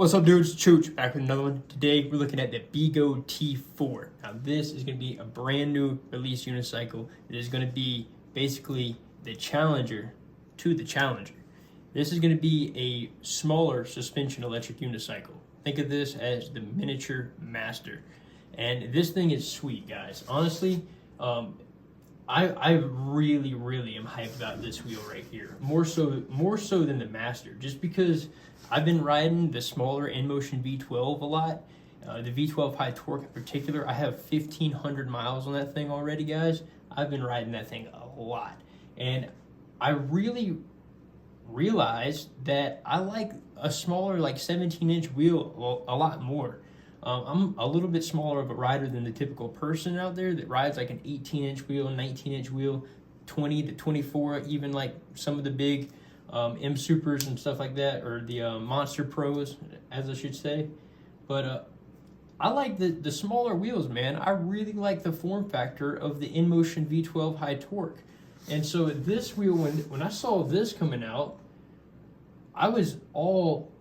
What's up, dudes? Chooch back with another one. Today we're looking at the Begode T4. Now this is going to be a brand new release unicycle. It is going to be basically the challenger to the challenger. This is going to be a smaller suspension electric unicycle. Think of this as the miniature master. And this thing is sweet, guys. Honestly, I really am hyped about this wheel right here. More so than the master, just because I've been riding the smaller Inmotion V12 a lot. The V12 high torque in particular. I have 1,500 miles on that thing already, guys. I've been riding that thing a lot. And I really realized that I like a smaller, like 17-inch wheel a lot more. I'm a little bit smaller of a rider than the typical person out there that rides like an 18-inch wheel, 19-inch wheel, 20 to 24, even like some of the big M Supers and stuff like that, or the Monster Pros, as I should say. But I like the smaller wheels, man. I really like the form factor of the Inmotion V12 high torque. And so this wheel, when I saw this coming out, I was all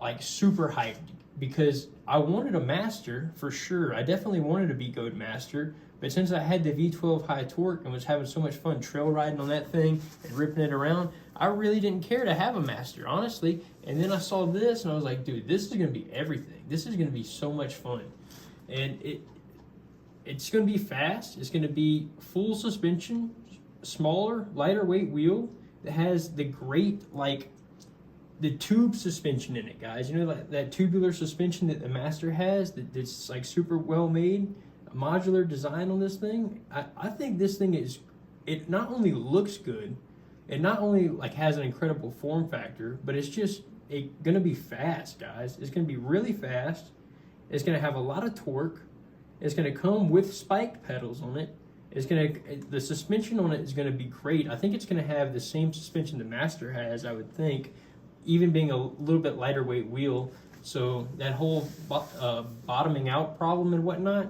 like super hyped because I wanted a master for sure. I definitely wanted a Begode master, but since I had the V12 high torque and was having so much fun trail riding on that thing and ripping it around, I really didn't care to have a master, honestly. And then I saw this and I was like, dude, this is gonna be everything. This is gonna be so much fun. And it's gonna be fast. It's gonna be full suspension, smaller, lighter weight wheel that has the great, like, the tube suspension in it, guys. You know, like that tubular suspension that the master has, that's like super well made, a modular design on this thing. I think this thing it not only looks good, it not only like has an incredible form factor, but it's just gonna be fast, guys. It's gonna be really fast. It's gonna have a lot of torque. It's gonna come with spiked pedals on it. The suspension on it is gonna be great. I think it's gonna have the same suspension the master has, I would think, even being a little bit lighter weight wheel. So that whole bottoming out problem and whatnot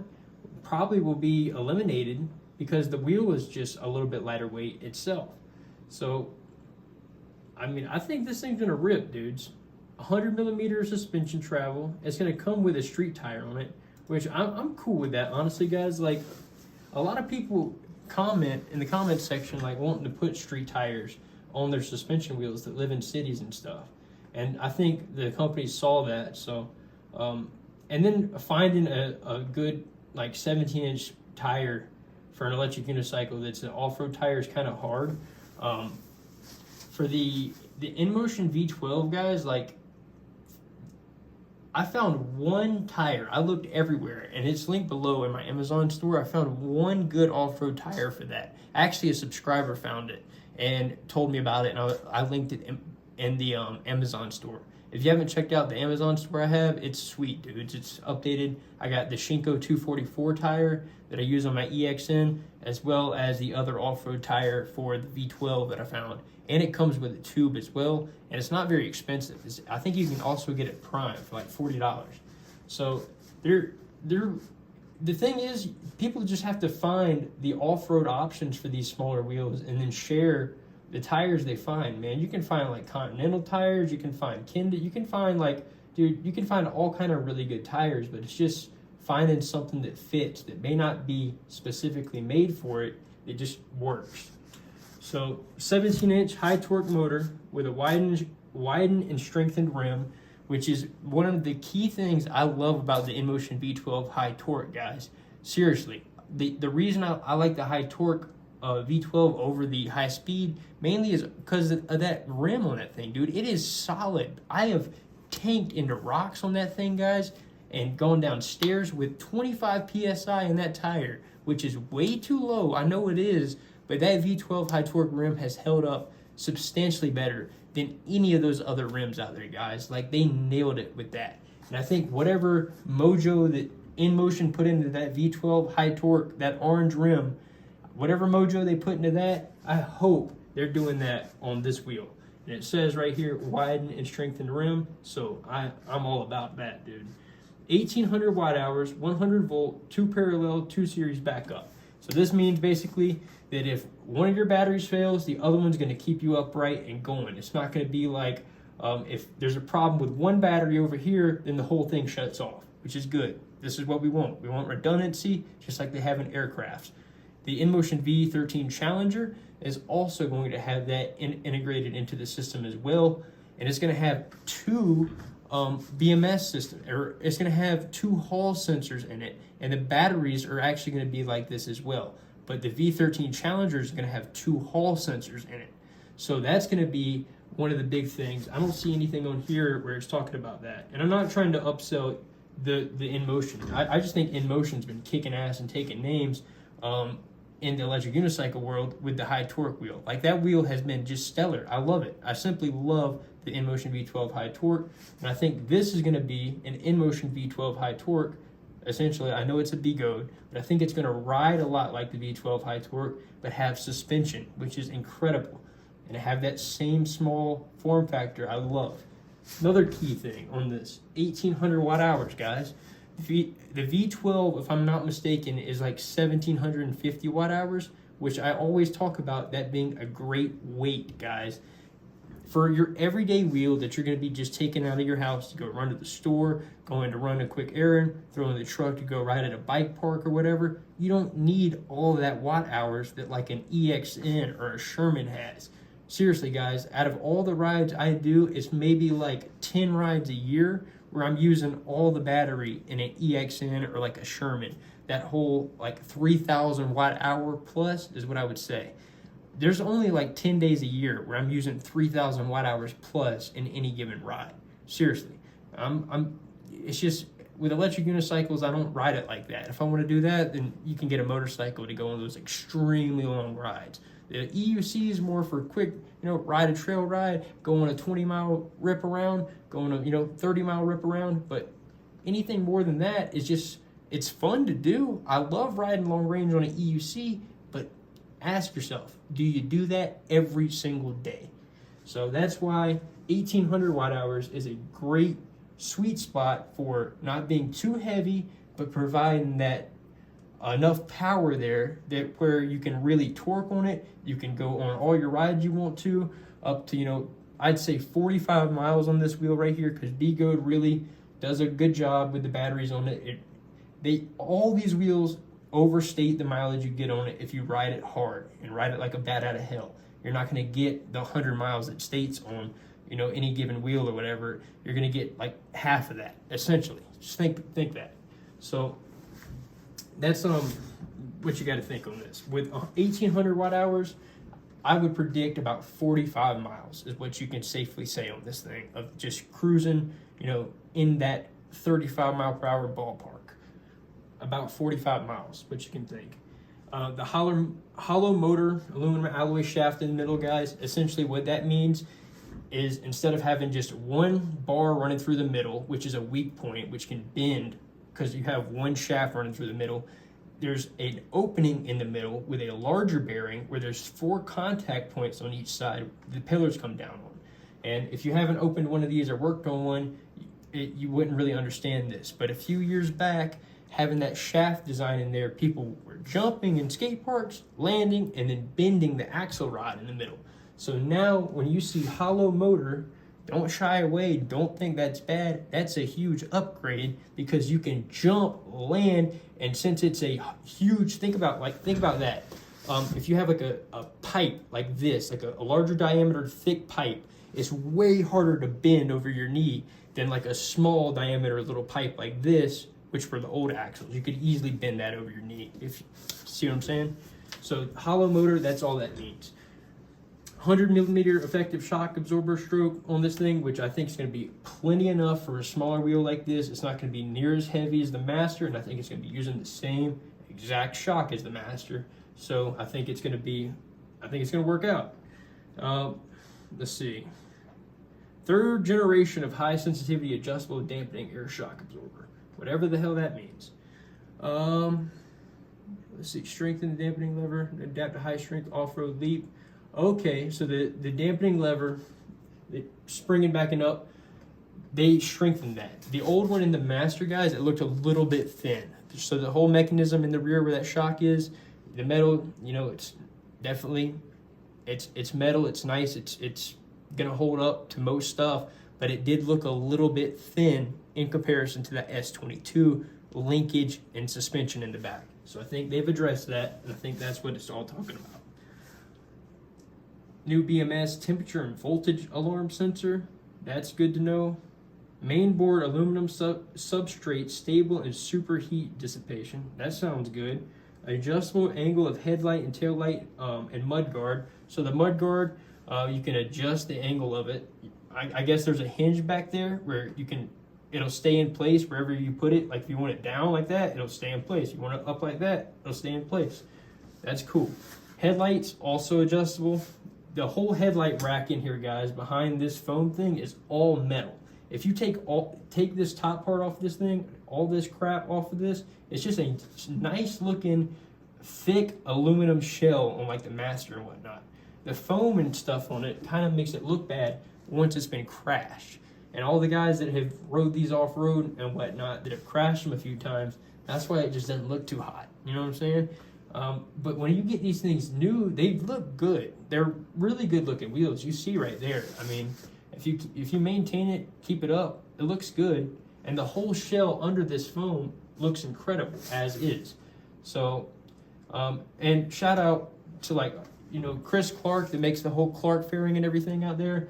probably will be eliminated because the wheel is just a little bit lighter weight itself. So, I mean, I think this thing's gonna rip, dudes. 100 millimeter suspension travel. It's gonna come with a street tire on it, which I'm cool with that, honestly, guys. Like, a lot of people comment in the comments section, like, wanting to put street tires on their suspension wheels that live in cities and stuff. And I think the company saw that. So, and then finding a good like 17-inch tire for an electric unicycle that's an off-road tire is kind of hard. For the Inmotion V12, guys, like, I found one tire. I looked everywhere, and it's linked below in my Amazon store. I found one good off-road tire for that. Actually, a subscriber found it and told me about it, and I linked it in the Amazon store. If you haven't checked out the Amazon store I have, it's sweet, dudes. It's updated. I got the Shinko 244 tire that I use on my EXN, as well as the other off-road tire for the V12 that I found. And it comes with a tube as well, and it's not very expensive. I think you can also get it prime for like $40. So the thing is, people just have to find the off-road options for these smaller wheels and then share the tires they find, man. You can find like Continental tires, you can find Kenda, you can find like, dude, you can find all kind of really good tires, but it's just finding something that fits, that may not be specifically made for it, it just works. So 17-inch high torque motor with a widened and strengthened rim, which is one of the key things I love about the Inmotion V12 high torque, guys. Seriously, the reason I like the high torque V12 over the high speed mainly is because of that rim on that thing, dude. It is solid. I have tanked into rocks on that thing, guys, and going down stairs with 25 PSI in that tire, which is way too low. I know it is, but that V12 high torque rim has held up substantially better than any of those other rims out there, guys. Like, they nailed it with that. And I think whatever mojo that Inmotion put into that V12 high torque, that orange rim, whatever mojo they put into that, I hope they're doing that on this wheel. And it says right here, widen and strengthened rim, so I'm all about that, dude. 1,800 watt hours, 100 volt, 2 parallel, 2 series backup. So this means basically that if one of your batteries fails, the other one's gonna keep you upright and going. It's not gonna be like, If there's a problem with one battery over here, then the whole thing shuts off, which is good. This is what we want. We want redundancy, just like they have in aircrafts. The Inmotion V13 Challenger is also going to have that integrated into the system as well. And it's going to have two BMS systems, or it's going to have two Hall sensors in it. And the batteries are actually going to be like this as well. But the V13 Challenger is going to have two Hall sensors in it. So that's going to be one of the big things. I don't see anything on here where it's talking about that. And I'm not trying to upsell the Inmotion. I just think Inmotion's been kicking ass and taking names in the electric unicycle world with the high torque wheel. Like, that wheel has been just stellar. I love it. I simply love the Inmotion V12 high torque. And I think this is going to be an Inmotion V12 high torque. Essentially, I know it's a Begode, but I think it's going to ride a lot like the V12 high torque, but have suspension, which is incredible. And have that same small form factor I love. Another key thing on this, 1,800 watt hours, guys. The V12, if I'm not mistaken, is like 1,750 watt hours, which I always talk about that being a great weight, guys. For your everyday wheel that you're going to be just taking out of your house to go run to the store, going to run a quick errand, throw in the truck to go ride at a bike park or whatever, you don't need all of that watt hours that like an EXN or a Sherman has. Seriously, guys, out of all the rides I do, it's maybe like 10 rides a year where I'm using all the battery in an EXN or like a Sherman. That whole like 3,000 watt hour plus is what I would say. There's only like 10 days a year where I'm using 3,000 watt hours plus in any given ride. Seriously, it's just with electric unicycles, I don't ride it like that. If I want to do that, then you can get a motorcycle to go on those extremely long rides. The EUC is more for quick, ride a trail ride, go on a 20-mile rip around, go on a, 30-mile rip around. But anything more than that is just, it's fun to do. I love riding long range on an EUC, but ask yourself, do you do that every single day? So that's why 1,800 watt hours is a great sweet spot for not being too heavy, but providing that enough power there that where you can really torque on it. You can go on all your rides you want to, up to, I'd say 45 miles on this wheel right here, because Begode really does a good job with the batteries on it. All these wheels overstate the mileage you get on it if you ride it hard and ride it like a bat out of hell. You're not going to get the 100 miles it states on, any given wheel or whatever. You're going to get like half of that, essentially. Just think that. So that's what you got to think on this. With 1,800 watt hours, I would predict about 45 miles is what you can safely say on this thing, of just cruising, in that 35 mile per hour ballpark. About 45 miles, what you can think. The hollow motor aluminum alloy shaft in the middle, guys, essentially what that means is instead of having just one bar running through the middle, which is a weak point, which can bend because you have one shaft running through the middle, there's an opening in the middle with a larger bearing where there's 4 contact points on each side the pillars come down on. And if you haven't opened one of these or worked on one, you wouldn't really understand this. But a few years back, having that shaft design in there, people were jumping in skate parks, landing, and then bending the axle rod in the middle. So now when you see hollow motor, don't shy away. Don't think that's bad. That's a huge upgrade because you can jump, land, and since it's a huge, think about that. If you have like a pipe like this, like a larger diameter, thick pipe, it's way harder to bend over your knee than like a small diameter little pipe like this, which for the old axles, you could easily bend that over your knee. If you see what I'm saying? So hollow motor, that's all that means. 100 millimeter effective shock absorber stroke on this thing, which I think is going to be plenty enough for a smaller wheel like this. It's not going to be near as heavy as the Master, and I think it's going to be using the same exact shock as the Master. So I think it's going to work out. Let's see. 3rd generation of high sensitivity adjustable dampening air shock absorber. Whatever the hell that means. Let's see, strengthen the dampening lever, adapt to high strength off-road leap. Okay, so the dampening lever, springing back and up, they strengthened that. The old one in the Master, guys, it looked a little bit thin. So the whole mechanism in the rear where that shock is, the metal, it's definitely, it's metal, it's nice, it's gonna hold up to most stuff, but it did look a little bit thin in comparison to the S22 linkage and suspension in the back. So I think they've addressed that, and I think that's what it's all talking about. New BMS temperature and voltage alarm sensor, that's good to know. Mainboard aluminum substrate, stable and superheat dissipation, that sounds good. Adjustable angle of headlight and tail light and mudguard. So the mudguard, you can adjust the angle of it. I guess there's a hinge back there where it'll stay in place wherever you put it. Like if you want it down like that, it'll stay in place. You want it up like that, it'll stay in place. That's cool. Headlights, also adjustable. The whole headlight rack in here, guys, behind this foam thing is all metal. If you take this top part off this thing, all this crap off of this, it's just a nice looking thick aluminum shell on like the master and whatnot. The foam and stuff on it kind of makes it look bad once it's been crashed. And all the guys that have rode these off-road and whatnot, that have crashed them a few times, that's why it just doesn't look too hot. You know what I'm saying? But when you get these things new, they look good. They're really good looking wheels. You see right there. I mean, if you maintain it, keep it up, it looks good. And the whole shell under this foam looks incredible as is. So, and shout out to, like, you know, Chris Clark that makes the whole Clark fairing and everything out there.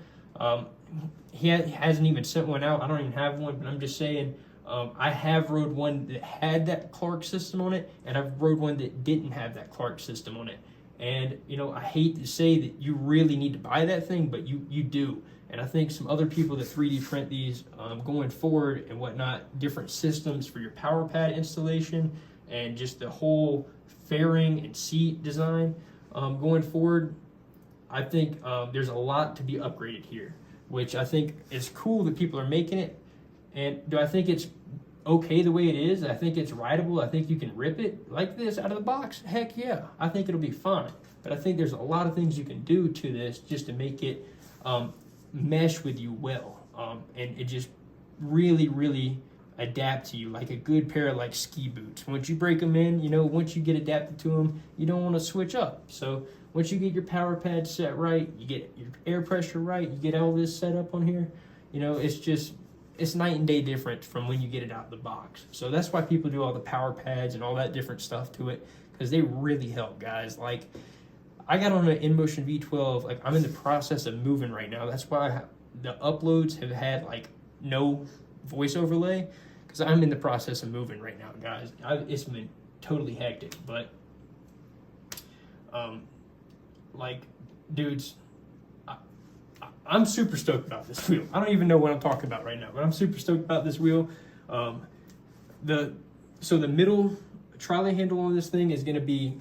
He hasn't even sent one out. I don't even have one, but I'm just saying, I have rode one that had that Clark system on it, and I've rode one that didn't have that Clark system on it. And, you know, I hate to say that you really need to buy that thing, but you do. And I think some other people that 3D print these going forward and whatnot, different systems for your power pad installation and just the whole fairing and seat design going forward, I think there's a lot to be upgraded here, which I think is cool that people are making it. And do I think it's okay the way it is? I think it's rideable. I think you can rip it like this out of the box. Heck yeah, I think it'll be fine. But I think there's a lot of things you can do to this just to make it mesh with you well, and it just really adapt to you like a good pair of like ski boots. Once you break them in, you know, once you get adapted to them, you don't want to switch up. So once you get your power pad set right, you get your air pressure right, you get all this set up on here, you know, it's night and day different from when you get it out of the box. So that's why people do all the power pads and all that different stuff to it, because they really help, guys. Like, I got on an Inmotion V12, like I'm in the process of moving right now. That's why the uploads have had like no voice overlay, because I'm in the process of moving right now, guys. It's been totally hectic, but like, dudes, I'm super stoked about this wheel. I don't even know what I'm talking about right now, but I'm super stoked about this wheel. So the middle trolley handle on this thing is going to be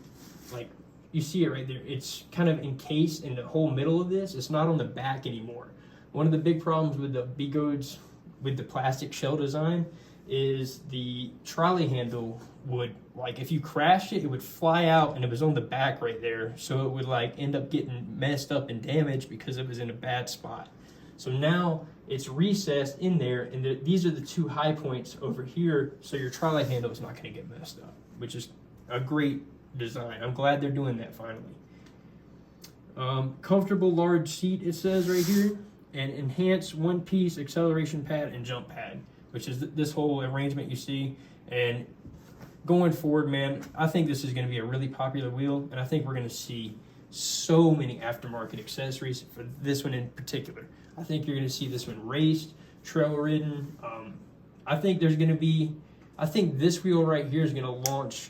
like, you see it right there. It's kind of encased in the whole middle of this. It's not on the back anymore. One of the big problems with the Begodes with the plastic shell design is the trolley handle would, like, if you crashed it, it would fly out, and it was on the back right there. So it would like end up getting messed up and damaged because it was in a bad spot. So now it's recessed in there, and these are the two high points over here, so your trolley handle is not going to get messed up, which is a great design. I'm glad they're doing that finally. Comfortable large seat, it says right here, and enhanced one-piece acceleration pad and jump pad, which is this whole arrangement you see. And going forward, man, I think this is going to be a really popular wheel, and I think we're going to see so many aftermarket accessories for this one in particular. I think you're going to see this one raced, trail ridden. I think this wheel right here is going to launch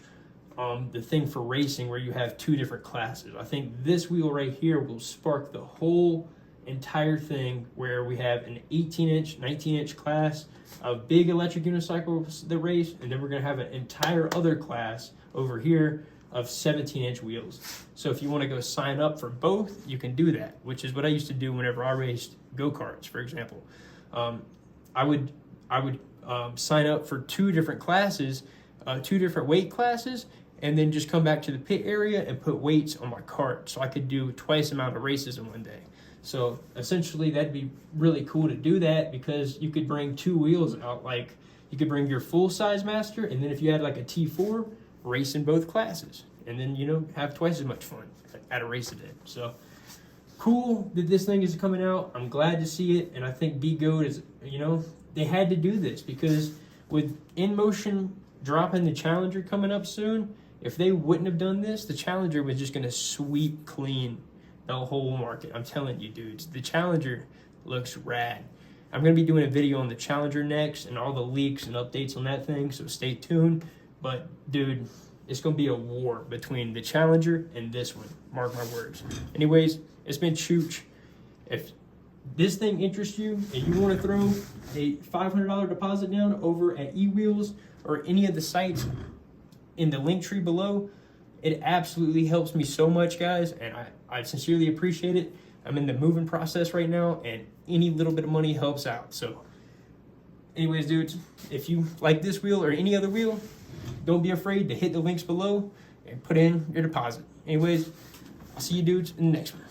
the thing for racing, where you have two different classes. I think this wheel right here will spark the whole entire thing, where we have an 18-inch, 19-inch class of big electric unicycles that race, and then we're going to have an entire other class over here of 17-inch wheels. So if you want to go sign up for both, you can do that, which is what I used to do whenever I raced go-karts, for example. I would sign up for two different classes, two different weight classes, and then just come back to the pit area and put weights on my cart, so I could do twice the amount of races in one day. So essentially that'd be really cool to do that, because you could bring two wheels out. Like, you could bring your full-size master, and then if you had like a T4, race in both classes, and then, you know, have twice as much fun at a race a day. So cool that this thing is coming out. I'm glad to see it, and I think Begode is, you know, they had to do this because with Inmotion dropping the Challenger coming up soon, if they wouldn't have done this, the Challenger was just gonna sweep clean the whole market. I'm telling you, dudes, the Challenger looks rad. I'm gonna be doing a video on the Challenger next and all the leaks and updates on that thing, so stay tuned. But dude, it's gonna be a war between the Challenger and this one. Mark my words. Anyways, it's been Chooch. If this thing interests you and you want to throw a $500 deposit down over at eWheels or any of the sites in the link tree below, it absolutely helps me so much, guys, and I sincerely appreciate it. I'm in the moving process right now, and any little bit of money helps out. So anyways, dudes, if you like this wheel or any other wheel, don't be afraid to hit the links below and put in your deposit. Anyways, I'll see you dudes in the next one.